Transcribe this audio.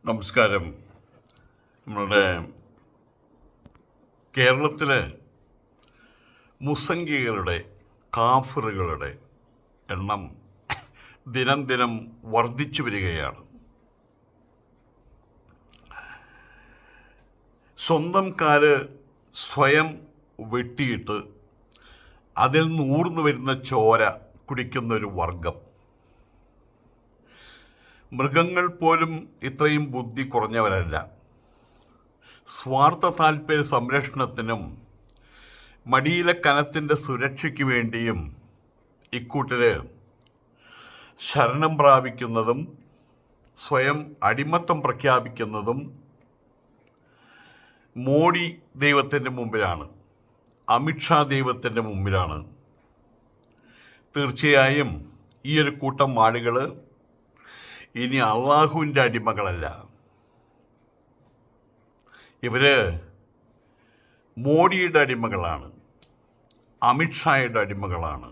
നമസ്കാരം. നമ്മളുടെ കേരളത്തിലെ മുസംഗികളുടെ കാഫറുകളുടെ എണ്ണം ദിനം ദിനം വർദ്ധിച്ചു വരികയാണ്. സ്വന്തം കാല് സ്വയം വെട്ടിയിട്ട് അതിൽ നിന്ന് ഊർന്നു വരുന്ന ചോര കുടിക്കുന്നൊരു വർഗം. മൃഗങ്ങൾ പോലും ഇത്രയും ബുദ്ധി കുറഞ്ഞവരല്ല. സ്വാർത്ഥ താൽപര്യ സംരക്ഷണത്തിനും മടിയിലെ കനത്തിൻ്റെ സുരക്ഷയ്ക്ക് വേണ്ടിയും ഇക്കൂട്ടർ ശരണം പ്രാപിക്കുന്നതും സ്വയം അടിമത്തം പ്രഖ്യാപിക്കുന്നതും മോഡി ദൈവത്തിൻ്റെ മുമ്പിലാണ്, അമിത്ഷാ ദൈവത്തിൻ്റെ മുമ്പിലാണ്. തീർച്ചയായും ഈ ഒരു കൂട്ടം ആളുകൾ ഇനി അള്ളാഹുവിൻ്റെ അടിമകളല്ല. ഇവർ മോഡിയുടെ അടിമകളാണ്, അമിത്ഷായുടെ അടിമകളാണ്.